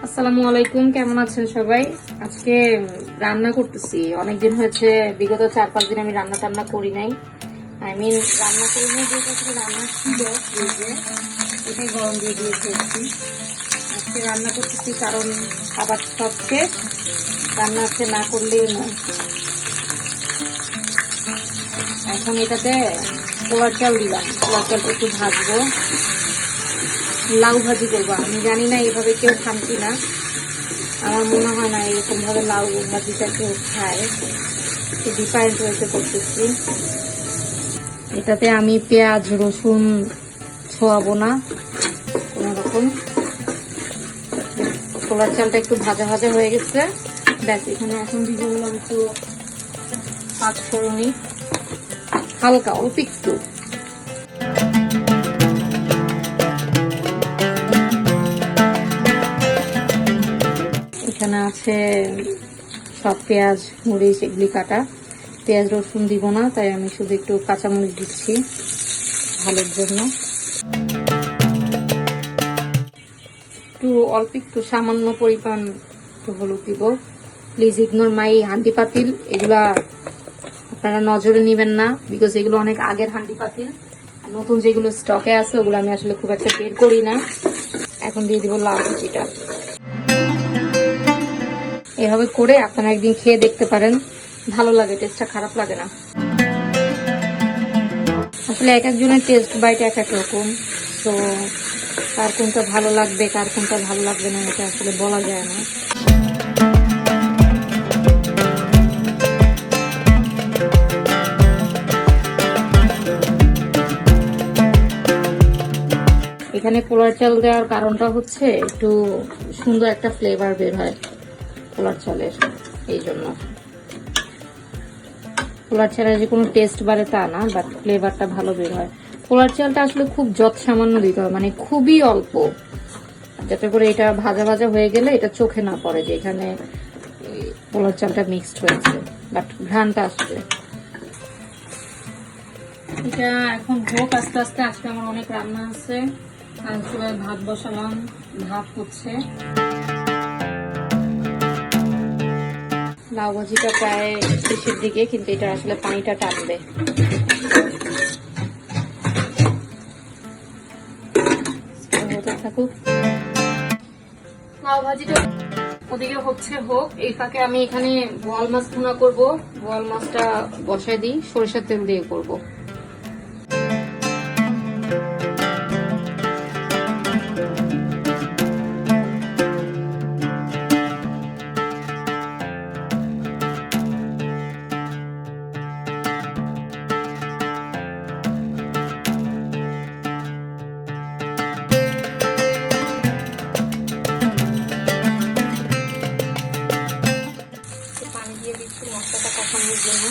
আসসালামু আলাইকুম, কেমন আছেন সবাই? আজকে রান্না করতেছি। অনেকদিন হয়েছে, বিগত 4-5 দিন আমি রান্না টান্না করি নাই। রান্না করি নাই, যেটা থেকে রান্না ছিল ফ্রিজে, এটাই গরম দিয়ে দিয়ে খেয়েছি। আজকে রান্না করতেছি কারণ খাবার সব শেষ, রান্না আজকে না করলেই নয়। এখন এটাতে পোলার চাল দিলাম, পোলার চালটা একটু ভাজবো, লাউ ভাজি করবো। আমি জানি না এভাবে কেউ খান কিনা, আমার মনে হয় না এরকম ভাবে লাউ ভাজিটা কেউ খায়। ডিফারেন্ট ওয়েতে করতেছি। এটাতে আমি পেঁয়াজ রসুন ছোয়াবো না কোনো রকম। পোলার চালটা একটু ভাজা ভাজা হয়ে গেছে, ব্যাস। এখানে এখন দিয়ে দিলাম একটু পাঁচফোড়নি, হালকা অল্প একটু। এখানে আছে সব পেঁয়াজ মরিচ এগুলি কাটা। পেঁয়াজ রসুন দিব না, তাই আমি শুধু একটু কাঁচামরিচ দিচ্ছি ভালোর জন্য। একটু অল্প একটু সামান্য পরিমাণ একটু হলুদ দিব। প্লিজ ইগনোর মাই হান্ডি পাতিল, এগুলা আপনারা নজরে নেবেন না, বিকজ এগুলো অনেক আগের হান্ডি পাতিল। নতুন যেগুলো স্টকে আছে ওগুলো আমি আসলে খুব একটা বের করি না। এখন দিয়ে দিব লাউ ভাজিটা। এভাবে করে আপনারা একদিন খেয়ে দেখতে পারেন, ভালো লাগে, টেস্টটা খারাপ লাগে না। আসলে এক একজনের টেস্ট বাইট এক এক রকম, তো কার কোনটা ভালো লাগবে কার কোনটা ভালো লাগবে না এটা আসলে বলা যায় না। এখানে পোলার চাল দেওয়ার কারণটা হচ্ছে একটু সুন্দর একটা ফ্লেভার বের হয় পোলার চালের, এই জন্য। পোলার চালের যে কোনো টেস্ট বাড়ে তা না, বাট ফ্লেভারটা ভালো বের হয়। পোলার চালটা আসলে খুব যত সামান্য দিতে হয়, মানে খুবই অল্প, যাতে করে এটা ভাজা ভাজা হয়ে গেলে এটা চোখে না পড়ে যে এখানে পোলার চালটা মিক্সড হয়েছে, বাট ঘ্রাণটা আসবে। এটা এখন হোক আস্তে আস্তে। আজকে আমার অনেক রান্না আছে। আজকে ভাত বসালাম, ভাত হচ্ছে। লাউ ভাজিটা প্রায় শেষের দিকে, কিন্তু এটা আসলে পানিটা টানবে। থাকুক লাউ ভাজিটা ওদিকে হচ্ছে, হোক। এই ফাঁকে আমি এখানে বোয়াল মাছ ভুনা করবো। বোয়াল মাছটা বসাই দিই, সরিষার তেল দিয়ে করবো। মশলাটা কষানোর জন্য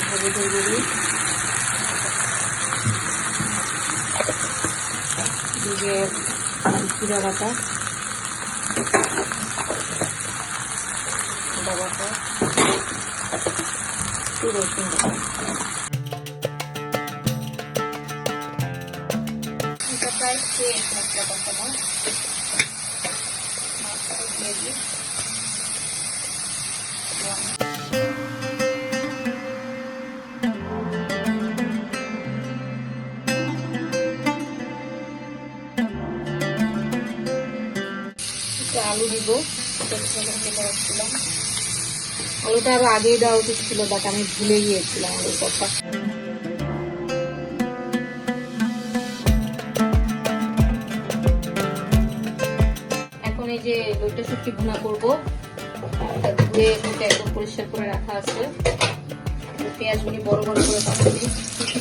হলুদের গুঁড়ি দিয়ে জিরা বাটা, আদা বাটা, একটু রসুন বাটা। এটা প্রায় শেষ মশলা কষানো। আলু দিব, আলুটা আরো আগেই দেওয়া উচিত ছিল, বাট আমি ভুলে গিয়েছিলাম আলুর কথা। এখন এই যে দইটা শুটকি ভুনা করবো, ধুয়ে একদম পরিষ্কার করে রাখা আছে। পেঁয়াজগুলি বড় বড় করে কাটছি,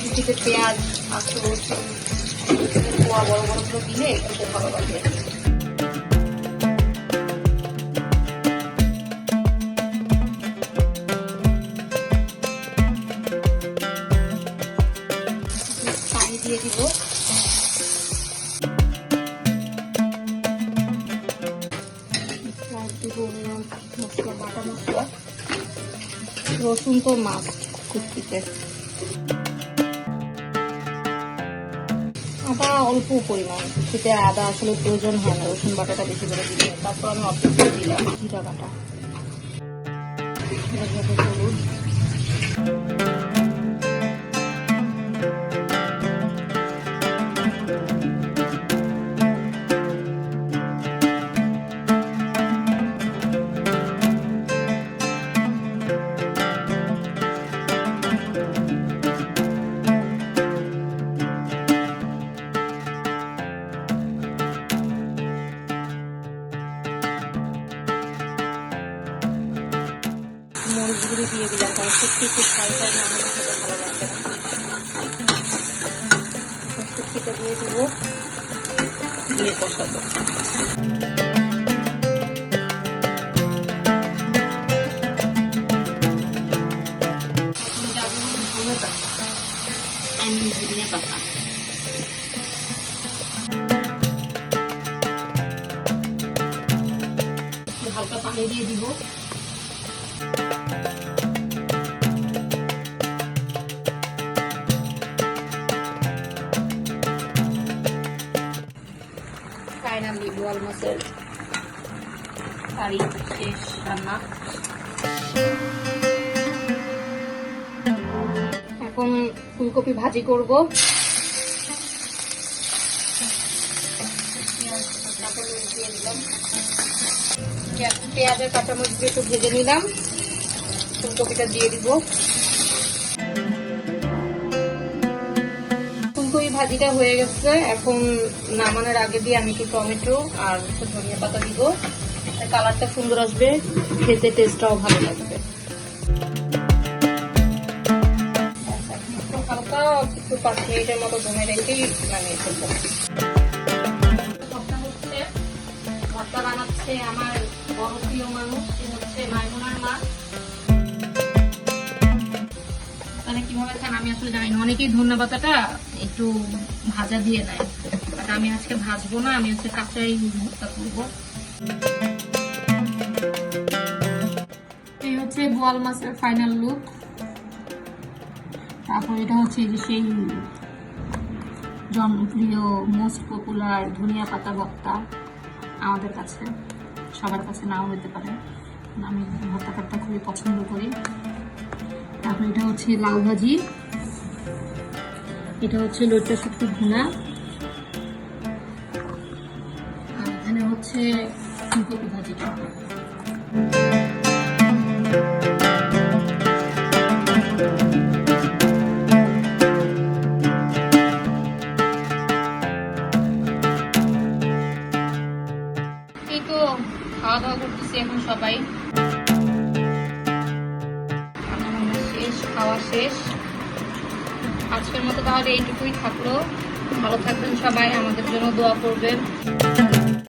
কুচিতে পেঁয়াজ আস্ত রসুন পোয়া বড় বড় করে দিলে খেতে ভালো লাগে। পানি দিয়ে দিব। মশলা বাটা মশলা, রসুন তো মাস্ট কুচিতে। আদা অল্প পরিমাণ, খেতে আদা আসলে প্রয়োজন হয় না, রসুন বাটাটা বেশি করে দিলে। তারপর আমি অল্প করে দিলাম জিরা বাটা, হলুদ, মরিচ গুঁড়ি দিয়ে দিলাম, কারণ শুটকি খুব ফ্রাই ফ্রাই না হলে খেতে ভালো লাগবে না। শুটকিটা দিয়ে দেবো, দিয়ে কষাবো। ধনিয়া পাতা, হালকা পানি দিয়ে দিব। ফাইনালি বোয়াল মাছের কারি শেষ রান্না। এখন ফুলকপি ভাজি করব। পেঁয়াজের কাঁচামরিচ দিয়ে একটু ভেজে নিলাম, ফুলকপিটা দিয়ে দিব। ফুলকপি ভাজিটা হয়ে গেছে, এখন নামানোর আগে দিয়ে আমি একটু টমেটো আর ধনিয়া পাতা দিব, কালারটা সুন্দর আসবে, খেতে টেস্টটাও ভালো লাগবে। হালকা একটু 5 মিনিটের মতো দমে রেখেই নামিয়ে ফেলবো। ভর্তা বানাচ্ছে আমার বড় প্রিয় মানুষ, সে হচ্ছে মাইমুনার মা। তাহলে কিভাবে খান আমি আসলে জানি না, অনেকেই ধনিয়া পাতাটা একটু ভাজা দিয়ে নেয়, বাট আমি আজকে ভাজবো না, আমি আজকে কাঁচাই ভর্তা করবো। এই হচ্ছে বোয়াল মাছের ফাইনাল লুক। তারপর এটা হচ্ছে যে সেই জনপ্রিয় মোস্ট পপুলার ধনিয়া পাতা ভর্তা, আমাদের কাছে, সবার কাছে নাও হতে পারে, আমি ভর্তা ভর্তা খুবই পছন্দ করি। তারপর এটা হচ্ছে লাউ ভাজি, এটা হচ্ছে লইট্টা শুটকি ভুনা, আর এখানে হচ্ছে ফুলকপি ভাজিটা। এই তো খাওয়া দাওয়া করতেছি এখন সবাই, শেষ, খাওয়া শেষ। আজকের মতো তাহলে এইটুকুই থাকলো। ভালো থাকবেন সবাই, আমাদের জন্য দোয়া করবেন।